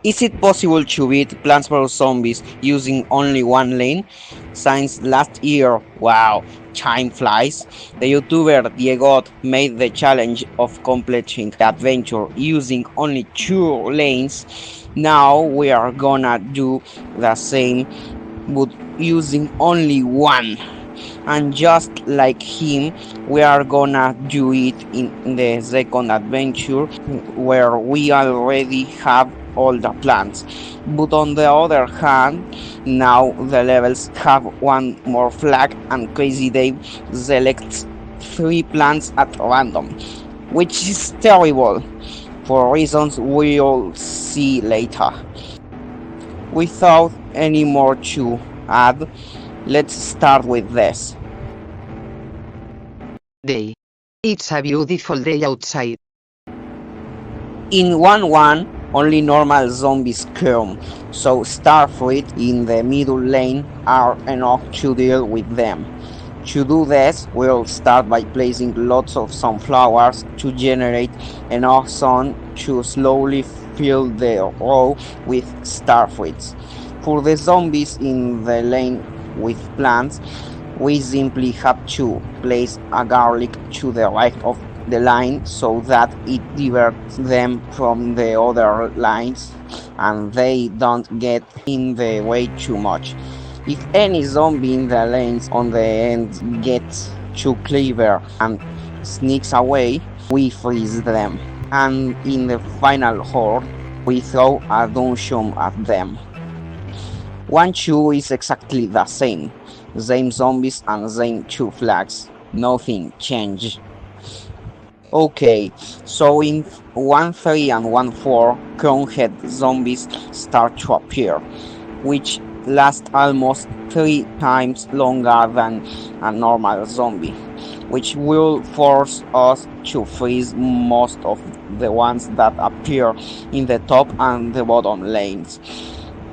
Is it possible to beat Plants vs Zombies using only one lane? Since last year, wow, time flies, the YouTuber Diego made the challenge of completing the adventure using only two lanes. Now we are gonna do the same but using only one. And just like him, we are gonna do it in the second adventure where we already have all the plants. But on the other hand, now the levels have one more flag and Crazy Dave selects three plants at random, which is terrible for reasons we'll see later. Without any more to add, let's start with this. Day. It's a beautiful day outside. In 1-1, only normal zombies come, so Starfleet in the middle lane are enough to deal with them. To do this, we'll start by placing lots of sunflowers to generate enough sun to slowly fill the row with starfruits. For the zombies in the lane with plants, we simply have to place a garlic to the right of the line so that it diverts them from the other lines and they don't get in the way too much. If any zombie in the lanes on the end gets too clever and sneaks away, we freeze them, and in the final horde, we throw a dungeon at them. 1-2 is exactly the same zombies and same two flags, nothing changed. Okay, so in 1-3 and 1-4, crownhead zombies start to appear, which last almost 3 times longer than a normal zombie, which will force us to freeze most of the ones that appear in the top and the bottom lanes.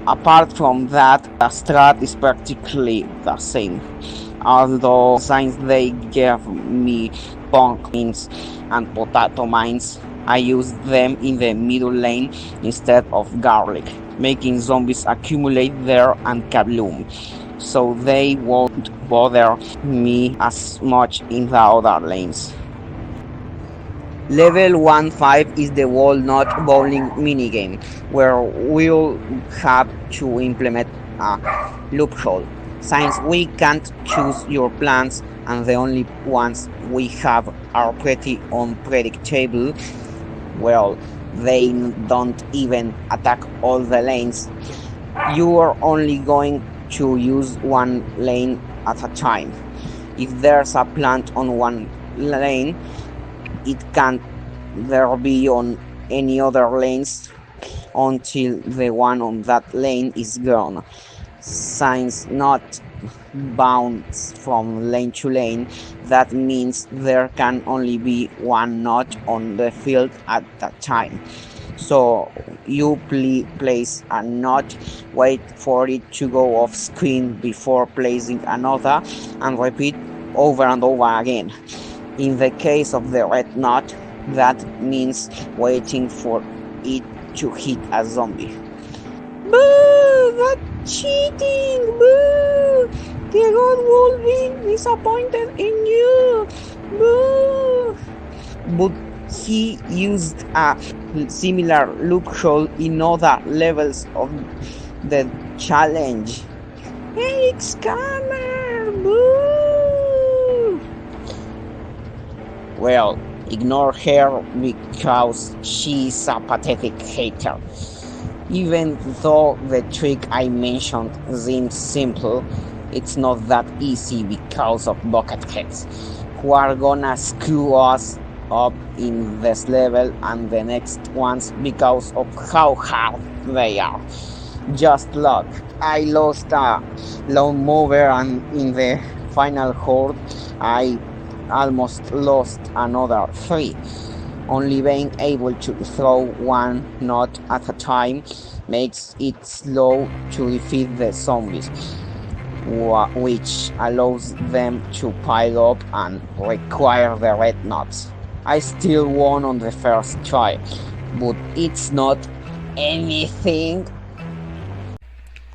Apart from that, the strat is practically the same, although since they gave me pumpkins and potato mines, I use them in the middle lane instead of garlic, making zombies accumulate there and kabloom, so they won't bother me as much in the other lanes. Level 1-5 is the walnut bowling minigame, where we'll have to implement a loophole. Since we can't choose your plans and the only ones we have are pretty unpredictable, well, they don't even attack all the lanes. You are only going to use one lane at a time. If there's a plant on one lane, it can't there be on any other lanes until the one on that lane is gone. Since not bounce from lane to lane, that means there can only be one node on the field at a time. So you place a node, wait for it to go off screen before placing another, and repeat over and over again. In the case of the red node, that means waiting for it to hit a zombie. Boo! That's cheating! Boo! The god will be disappointed in you! Boo! But he used a similar loophole in other levels of the challenge. Hey, scammer! Boo! Well, ignore her because she's a pathetic hater. Even though the trick I mentioned seems simple, it's not that easy because of bucketheads, who are gonna screw us up in this level and the next ones because of how hard they are. Just luck. I lost a lone mover, and in the final horde I almost lost another 3. Only being able to throw one node at a time makes it slow to defeat the zombies, which allows them to pile up and require the red nodes. I still won on the first try, but it's not anything.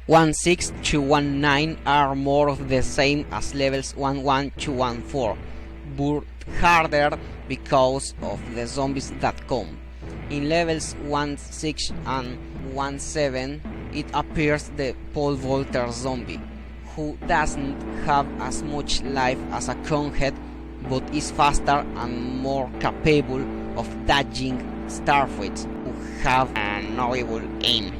1.6 to 1.9 are more of the same as levels 1.1 to 1.4, but harder because of the zombies that come. In levels 1.6 and 1.7 it appears the pole vaulter zombie, who doesn't have as much life as a crownhead but is faster and more capable of dodging starfights who have an horrible aim.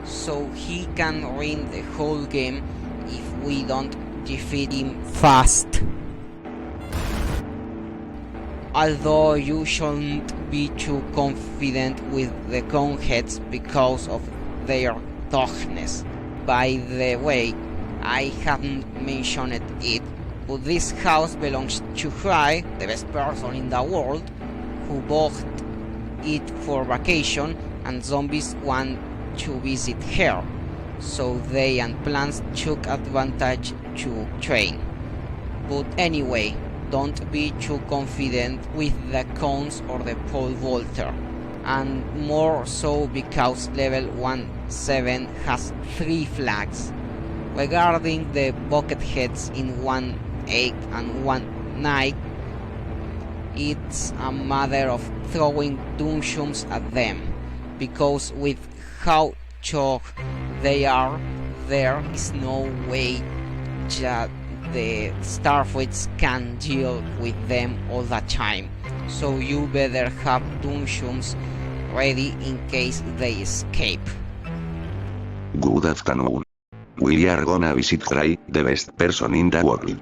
So he can win the whole game if we don't defeat him fast. Although you shouldn't be too confident with the crownheads because of their toughness. By the way, I haven't mentioned it, but this house belongs to Fry, the best person in the world, who bought it for vacation, and zombies want to visit her, so they and plants took advantage to train. But anyway, don't be too confident with the cones or the pole vaulter, and more so because level 1.7 has 3 flags. Regarding the bucket heads in 1.8 and 1.9, it's a matter of throwing dungeons at them, because with how tough they are, there is no way that the starfights can deal with them all the time, so you better have dungeons ready in case they escape. Good afternoon. We are gonna visit Fry, the best person in the world.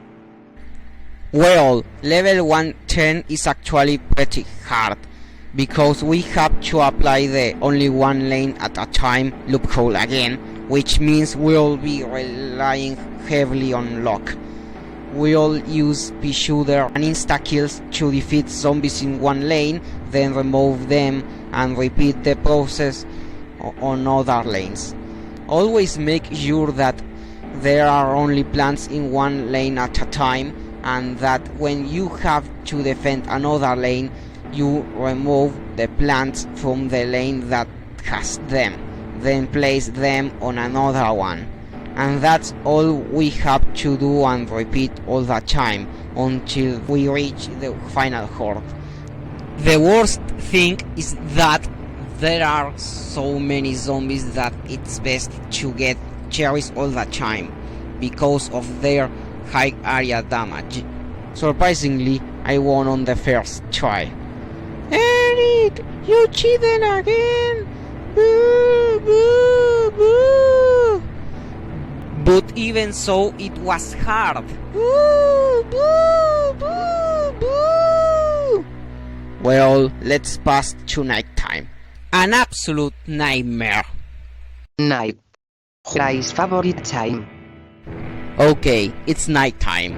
Well, level 110 is actually pretty hard, because we have to apply the only one lane at a time loophole again, which means we'll be relying heavily on luck. We'll use pea shooter and insta kills to defeat zombies in one lane, then remove them and repeat the process on other lanes. Always make sure that there are only plants in one lane at a time, and that when you have to defend another lane, you remove the plants from the lane that has them, then place them on another one. And that's all we have to do, and repeat all the time until we reach the final horde. The worst thing is that there are so many zombies that it's best to get cherries all the time because of their high area damage. Surprisingly, I won on the first try. Eric, you cheated again! Boo, boo, boo! But even so, it was hard. Boo, boo, boo, boo! Well, let's pass to nighttime. An absolute nightmare. Night. Fry's favorite time. Okay, it's nighttime.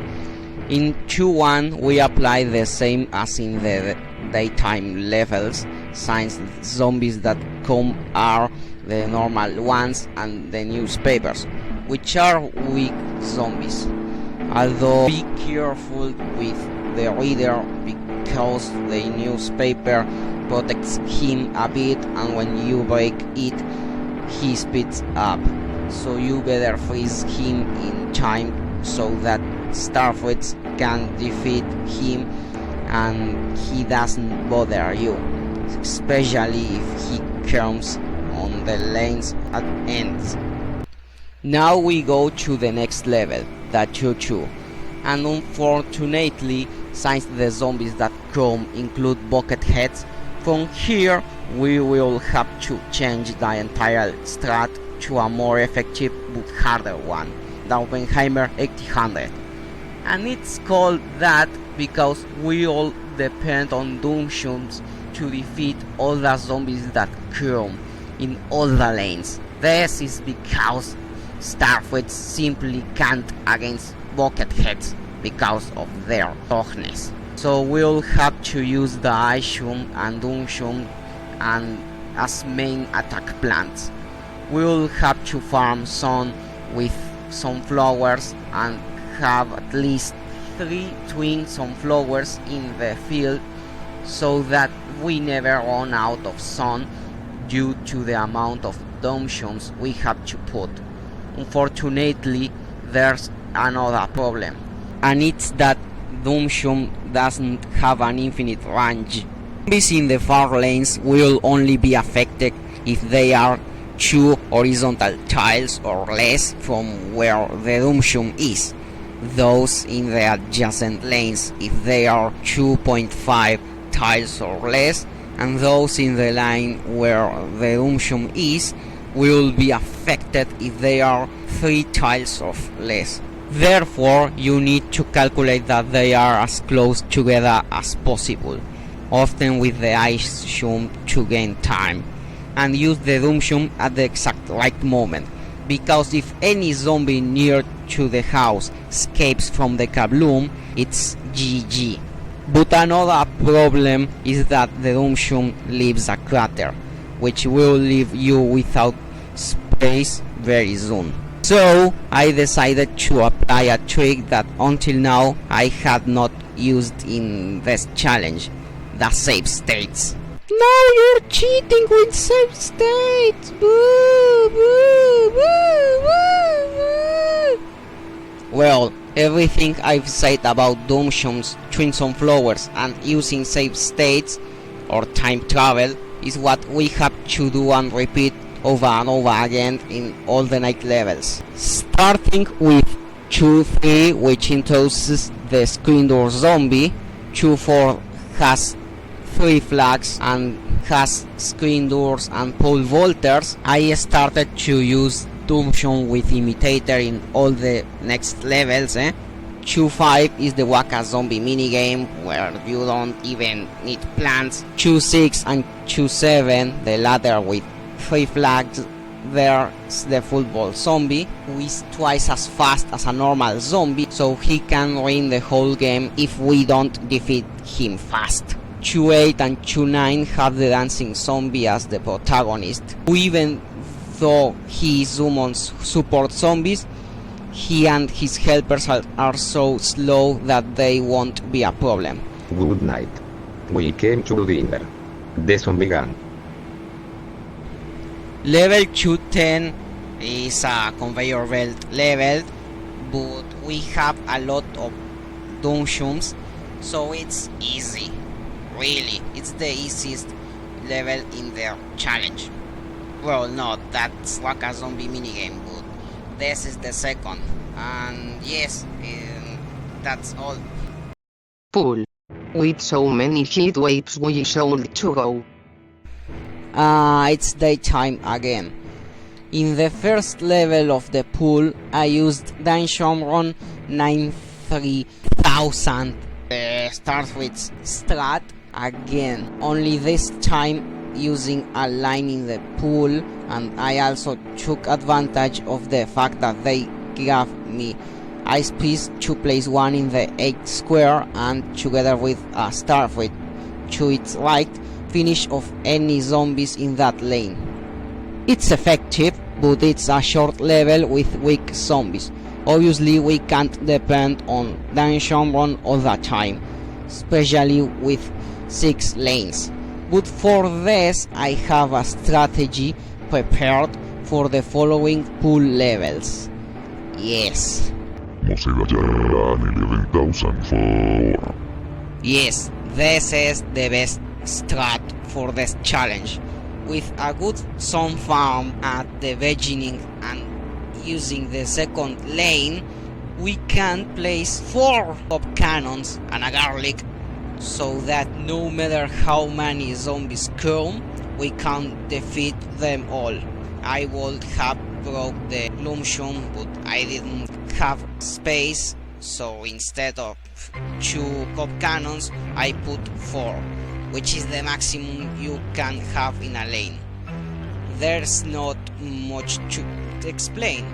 In 2.1 we apply the same as in the daytime levels, since the zombies that come are the normal ones and the newspapers, which are weak zombies. Although be careful with the reader, because the newspaper protects him a bit, and when you break it, he speeds up. So you better freeze him in time so that starfights can defeat him and he doesn't bother you, especially if he comes on the lanes at ends. Now we go to the next level, the 2.2, and unfortunately, since the zombies that come include bucket heads, from here we will have to change the entire strat to a more effective but harder one, the Oppenheimer 800. And it's called that because we all depend on dungeons to defeat all the zombies that come in all the lanes. This is because starfights simply can't against bucket heads because of their toughness. So we'll have to use the Ishum and Dunshum and as main attack plants. We'll have to farm sun with sunflowers and have at least 3 twin sunflowers in the field so that we never run out of sun due to the amount of dungeons we have to put. Unfortunately, there's another problem, and it's that dungeon doesn't have an infinite range. Zombies in the far lanes will only be affected if they are 2 horizontal tiles or less from where the dungeon is. Those in the adjacent lanes if they are 2.5 tiles or less, and those in the line where the dungeon is will be affected if they are 3 tiles or less. Therefore, you need to calculate that they are as close together as possible, often with the ice zoom to gain time, and use the dungeon at the exact right moment, because if any zombie near to the house escapes from the kabloom, it's GG. But another problem is that the dungeon leaves a crater, which will leave you without space very soon. So I decided to apply a trick that until now I had not used in this challenge: the save states. Now you're cheating with save states! Boo, boo, boo, boo, boo. Well, everything I've said about dungeons, twins on flowers, and using save states or time travel is what we have to do and repeat over and over again in all the night levels. Starting with 2-3, which introduces the screen door zombie. 2-4 has 3 flags and has screen doors and pole vaulters. I started to use dungeon with imitator in all the next levels. 2-5 is the Waka zombie minigame where you don't even need plants. 2-6 and 2-7, the latter with 3 flags, there's the football zombie, who is twice as fast as a normal zombie, so he can win the whole game if we don't defeat him fast. 2-8 and 2-9 have the dancing zombie as the protagonist, who, even though he summons support zombies, he and his helpers are so slow that they won't be a problem. Good night. We came to dinner. The zombie gun. Level 210 is a conveyor belt level, but we have a lot of dungeons, so it's easy. Really, it's the easiest level in the challenge. Well, no, that's like a zombie minigame, but this is the second. And yes, that's all. Pool. With so many heat waves we should to go. It's daytime again. In the first level of the pool, I used Dungeon Run 93000. Starts with strat again, only this time using a line in the pool, and I also took advantage of the fact that they gave me ice piece to place one in the 8 square, and together with a starfruit to its right, finish off any zombies in that lane. It's effective, but it's a short level with weak zombies. Obviously we can't depend on Dungeon Run all the time, especially with 6 lanes. But for this I have a strategy prepared for the following pool levels. Yes. Yes, this is the best strat for this challenge. With a good sun farm at the beginning and using the second lane, we can place 4 top cannons and a garlic, so that no matter how many zombies come, we can defeat them all. I would have broke the illusion, but I didn't have space, so instead of 2 top cannons I put 4, which is the maximum you can have in a lane. There's not much to explain,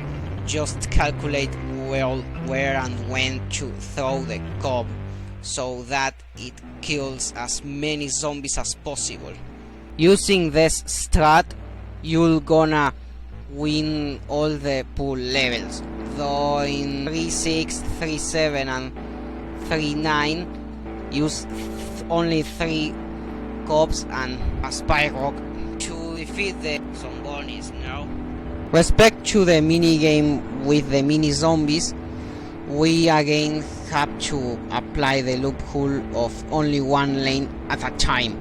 just calculate well where and when to throw the cob, so that it kills as many zombies as possible. Using this strat, you're gonna win all the pool levels, though in 3-6, 3-7 and 3-9 use only 3 cobs and a spy rock to defeat the zombies now. Respect to the minigame with the mini zombies, we again have to apply the loophole of only one lane at a time,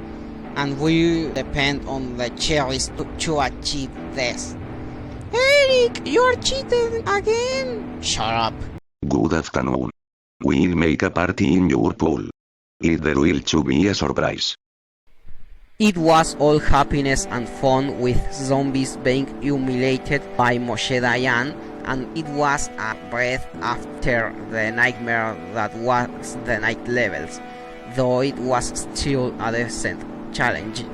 and we depend on the cherries to achieve this. Eric, you're cheating again! Shut up. Good afternoon. We'll make a party in your pool. There will to be a surprise. It was all happiness and fun with zombies being humiliated by Moshe Dayan, and it was a breath after the nightmare that was the night levels, though it was still a decent challenge.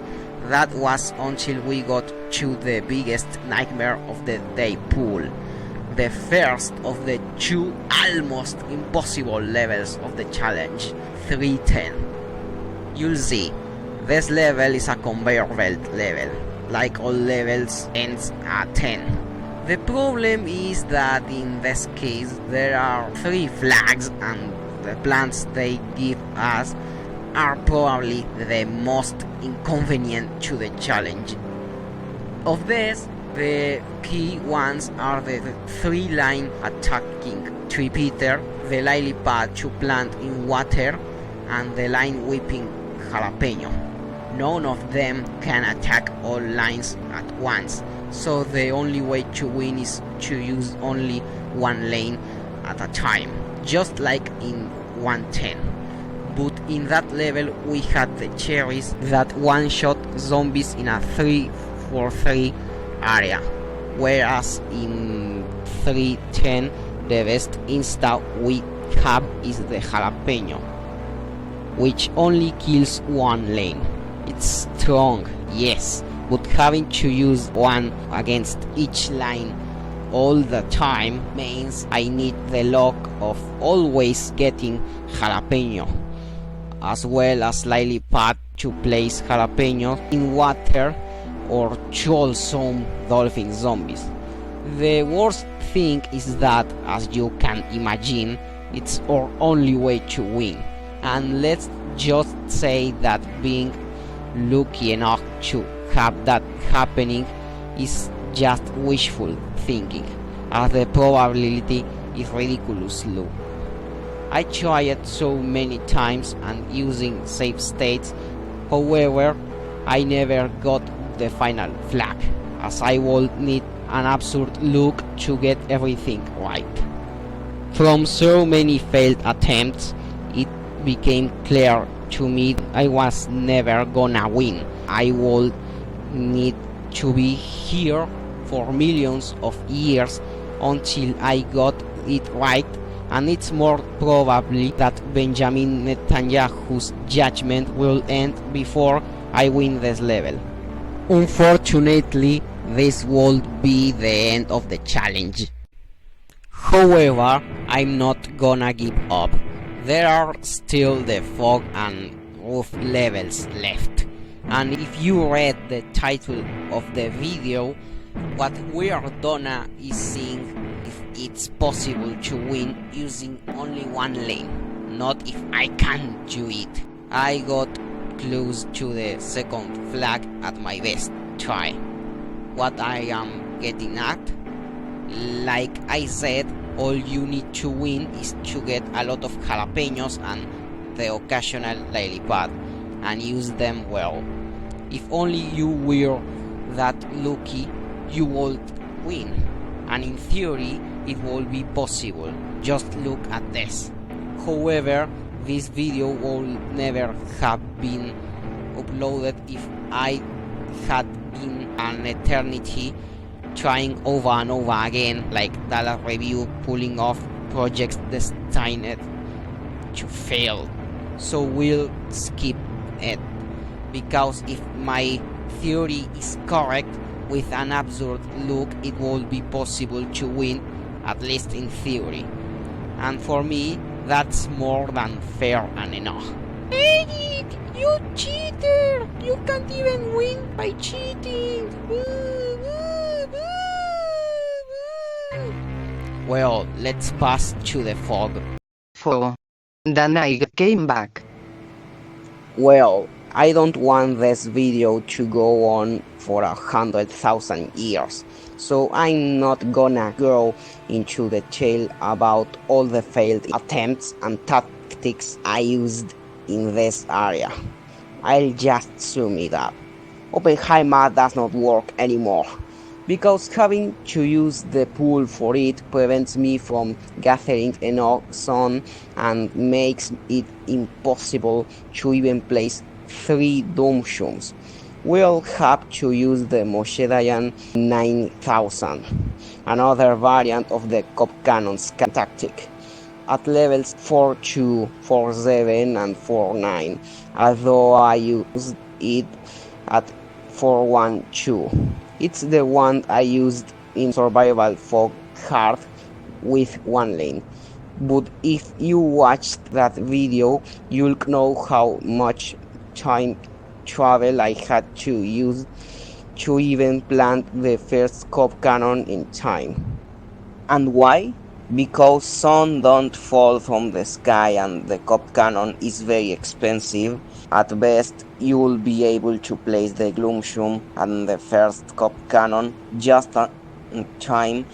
That was until we got to the biggest nightmare of the day pool, the first of the two almost impossible levels of the challenge, 310. You'll see. This level is a conveyor belt level, like all levels ends at 10. The problem is that in this case there are 3 flags, and the plants they give us are probably the most inconvenient to the challenge. Of this, the key ones are the 3-line attacking tree-peter, the lily pad to plant in water, and the line whipping jalapeno. None of them can attack all lines at once, so the only way to win is to use only one lane at a time, just like in 110. But in that level we had the cherries that one-shot zombies in a 3-for-3 area, whereas in 310 the best insta we have is the jalapeno, which only kills one lane. It's strong, yes, but having to use one against each line all the time means I need the luck of always getting jalapeno, as well as lily pad to place jalapeno in water or troll some dolphin zombies. The worst thing is that, as you can imagine, it's our only way to win, and let's just say that being lucky enough to have that happening is just wishful thinking, as the probability is ridiculous low. I tried it so many times and using save states, however I never got the final flag, as I would need an absurd luck to get everything right. From so many failed attempts, it became clear to me I was never gonna win. I would need to be here for millions of years until I got it right, and it's more probably that Benjamin Netanyahu's judgment will end before I win this level. Unfortunately, this would be the end of the challenge. However, I'm not gonna give up. There are still the fog and roof levels left, and if you read the title of the video, what we are gonna is seeing if it's possible to win using only one lane, not if I can do it. I got close to the second flag at my best try. What I am getting at, like I said, all you need to win is to get a lot of jalapenos and the occasional lily pad, and use them well. If only you were that lucky, you would win, and in theory it will be possible. Just look at this. However, this video will never have been uploaded if I had been an eternity trying over and over again, like Dallas Review pulling off projects destined to fail. So we'll skip it, because if my theory is correct, with an absurd look it will be possible to win, at least in theory, and for me that's more than fair and enough. Eric, you cheater! You can't even win by cheating! Well, let's pass to the fog. Then I came back. Well, I don't want this video to go on for 100,000 years, so I'm not gonna go into detail about all the failed attempts and tactics I used in this area. I'll just sum it up. Oppenheimer does not work anymore, because having to use the pool for it prevents me from gathering enough sun and makes it impossible to even place 3 doomshoes. We'll have to use the Moshedayan 9000, another variant of the Cop Cannon's tactic, at levels 4-2, 4-7 and 4-9, although I used it at 4-1-2. It's the one I used in Survival Fog Hard with 1 lane. But if you watched that video, you'll know how much time travel I had to use to even plant the first Cop Cannon in time. And why? Because sun don't fall from the sky and the Cop Cannon is very expensive. At best, you will be able to place the Gloomshroom and the first Cop Cannon just in time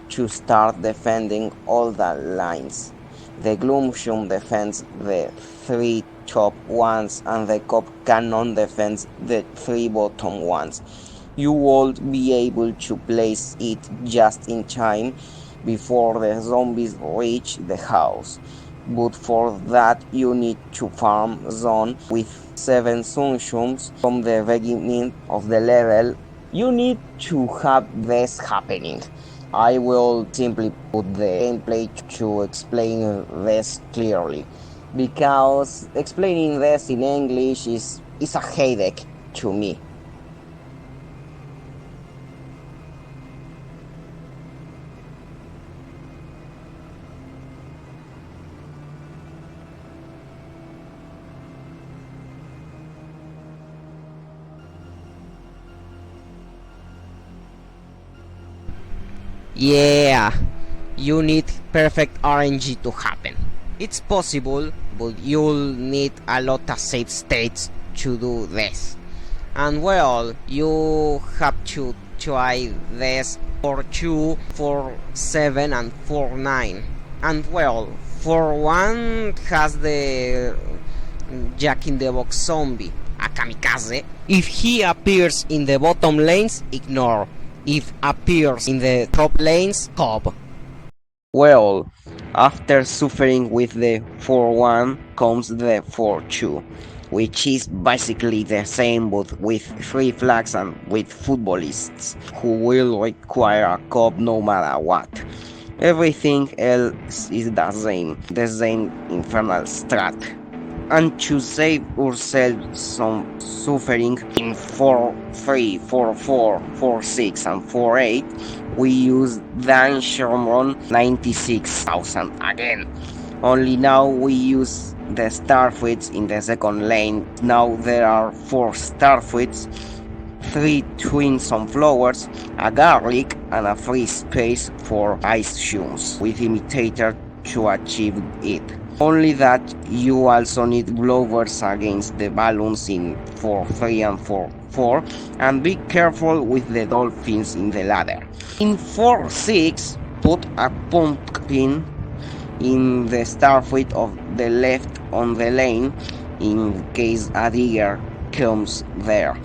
to start defending all the lines. The Gloomshroom defends the 3 top ones and the Cop Cannon defends the 3 bottom ones. You won't be able to place it just in time before the zombies reach the house, but for that you need to farm zone with 7 sunshomes from the beginning of the level. You need to have this happening. I will simply put the gameplay to explain this clearly, because explaining this in English is a headache to me. Yeah, you need perfect RNG to happen. It's possible, but you'll need a lot of save states to do this. And well, you have to try this for 2, for 7 and for 9. And well, for 1 has the Jack in the Box zombie, a kamikaze. If he appears in the bottom lanes, ignore. If appears in the top lanes, cob. Well, after suffering with the 4-1 comes the 4-2, which is basically the same but with 3 flags and with footballists, who will require a cob no matter what. Everything else is the same infernal strat. And to save ourselves some suffering in 4-3, 4-4, 4-6 and 4-8, we use Dan Sherman 96,000 again. Only now we use the Starfleets in the second lane. Now there are 4 Starfleets, 3 twin sunflowers, a garlic and a free space for ice shoes with imitator to achieve it. Only that you also need blowers against the balloons in 4-3 and 4-4, and be careful with the dolphins in the ladder. In 4-6, put a pumpkin in the starfleet of the left on the lane in case a digger comes there.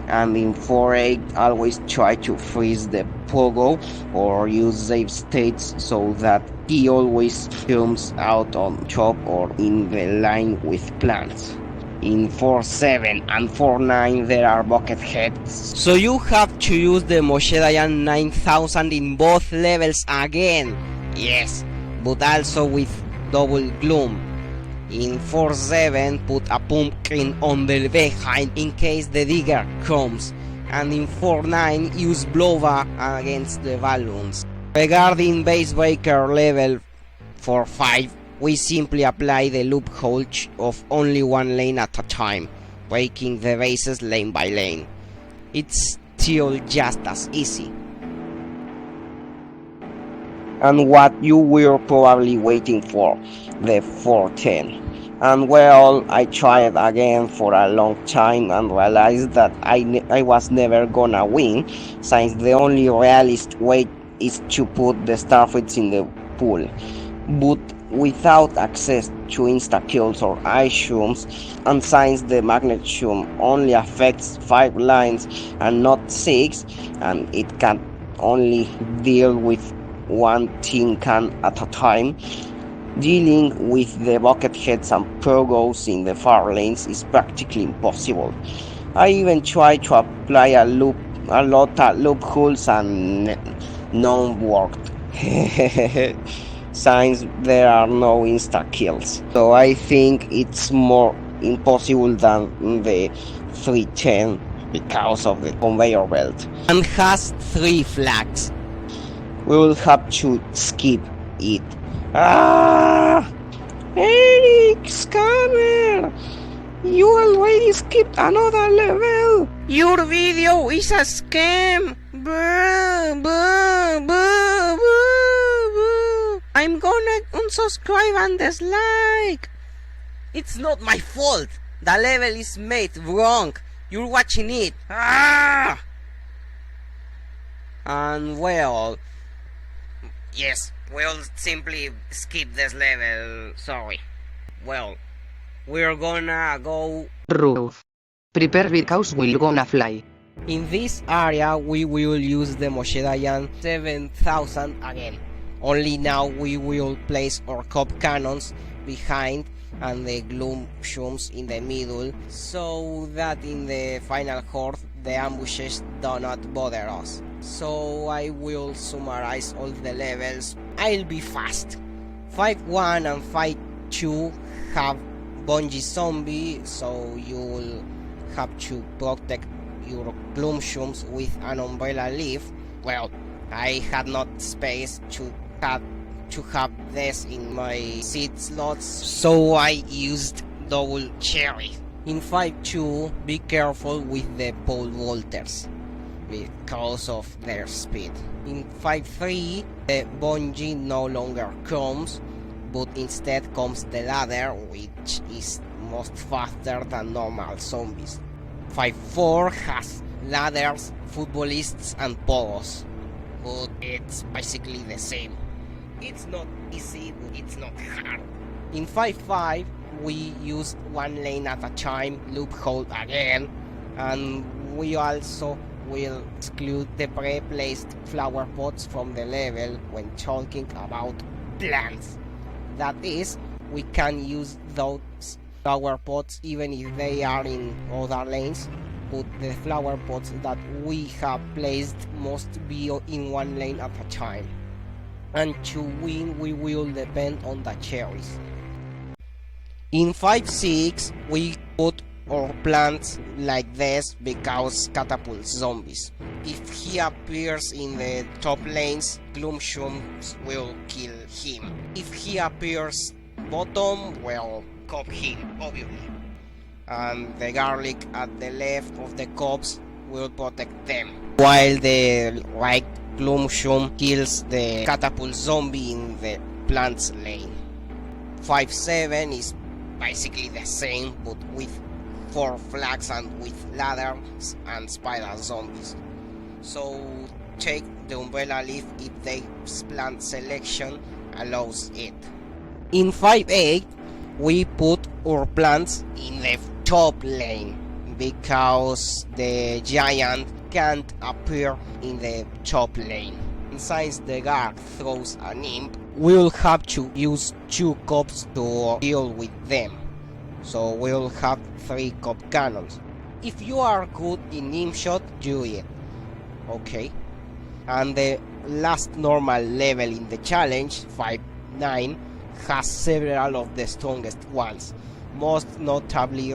And in 4-8, always try to freeze the pogo or use save states so that he always comes out on top or in the line with plants. In 4-7 and 4-9 there are bucket heads, so you have to use the Moshedayan 9000 in both levels again. Yes, but also with double gloom. In 4-7 put a pumpkin on the behind in case the digger comes, and in 4-9 use blowback against the balloons. Regarding base breaker level 4-5, we simply apply the loophole of only 1 lane at a time, breaking the bases lane by lane. It's still just as easy. And what you were probably waiting for, the 4-10. And well, I tried again for a long time and realized that I was never gonna win, since the only realistic way is to put the starfish in the pool. But without access to insta-kills or items, and since the magnesium only affects 5 lines and not 6, and it can only deal with one tin can at a time, dealing with the bucketheads and progos in the far lanes is practically impossible. I even tried to apply a lot of loopholes and none worked. Since there are no insta kills. So I think it's more impossible than the 310 because of the conveyor belt. And has 3 flags. We will have to skip it. Ah! Eric, scammer! You already skipped another level! Your video is a scam! Boo, boo, boo, boo, boo. I'm gonna unsubscribe and dislike! It's not my fault! The level is made wrong! You're watching it! Ah! And well... Yes, we'll simply skip this level, sorry. Well, we're gonna go... Roof. Prepare because we're gonna fly. In this area we will use the Moshe Dayan 7000 again. Only now we will place our cop cannons behind and the gloom shooms in the middle, so that in the final horde the ambushes do not bother us. So I will summarize all the levels. I'll be fast. 5-1 and 5-2 have bungee zombie, so you will have to protect your gloom shooms with an umbrella leaf. Well, I had not space to have this in my seed slots, so I used double cherry. In 5-2, be careful with the pole vaulters because of their speed. In 5-3, the bungee no longer comes, but instead comes the ladder, which is most faster than normal zombies. 5-4 has ladders, footballists and polos, but it's basically the same. It's not easy, but it's not hard. In 5-5, we use one lane at a time, loophole again, and we also will exclude the pre-placed flower pots from the level when talking about plants. That is, we can use those flower pots even if they are in other lanes, but the flower pots that we have placed must be in one lane at a time. And to win we will depend on the cherries. In 5-6 we put our plants like this because catapult zombies. If he appears in the top lanes, gloom shooms will kill him. If he appears bottom, well, cop him, obviously. And the garlic at the left of the cops will protect them, while the right gloom shoom kills the catapult zombie in the plants lane. 5-7 is basically the same, but with 4 flags and with ladders and spider zombies. So take the umbrella leaf if the plant selection allows it. In 5-8 we put our plants in the top lane because the giant can't appear in the top lane. And since the guard throws an imp, we'll have to use 2 cops to deal with them. So we'll have 3 cop cannons. If you are good in imp shot, do it. Okay. And the last normal level in the challenge, 5-9, has several of the strongest ones. Most notably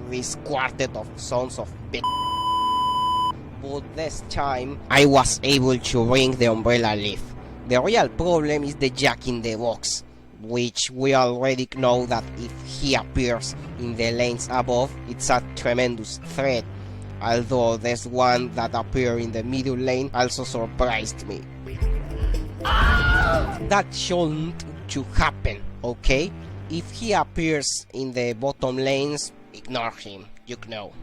this quartet of sons of bitch. But this time I was able to bring the umbrella leaf. The real problem is the Jack in the Box, which we already know that if he appears in the lanes above, it's a tremendous threat. Although this one that appeared in the middle lane also surprised me. That shouldn't to happen, okay? If he appears in the bottom lanes, ignore him, you know.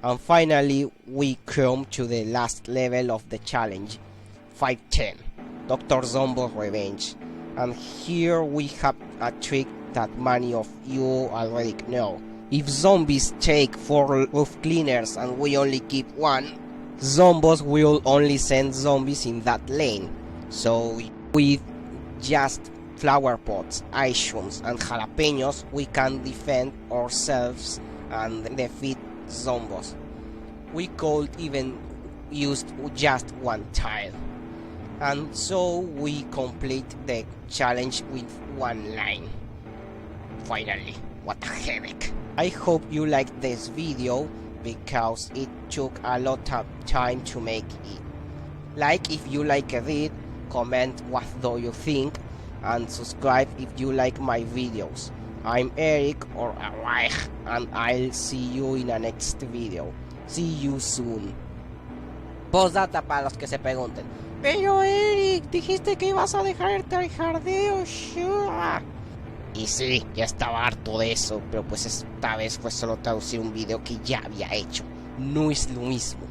And finally, we come to the last level of the challenge, 510, Dr. Zombo's Revenge. And here we have a trick that many of you already know. If zombies take 4 roof cleaners and we only keep 1, Zombos will only send zombies in that lane. So with just flower pots, ice shrooms and jalapenos, we can defend ourselves and defeat Zombos. We could even use just 1 tile. And so we complete the challenge with 1 line. Finally, what a headache. I hope you liked this video because it took a lot of time to make it. Like if you liked it, comment what do you think, and subscribe if you like my videos. I'm Eric or Reich, and I'll see you in the next video. See you soon. Postdata para los que se pregunten. Pero Eric, dijiste que ibas a dejar el tryhardeo, sure. Y sí, ya estaba harto de eso, pero pues esta vez fue solo traducir un video que ya había hecho. No es lo mismo.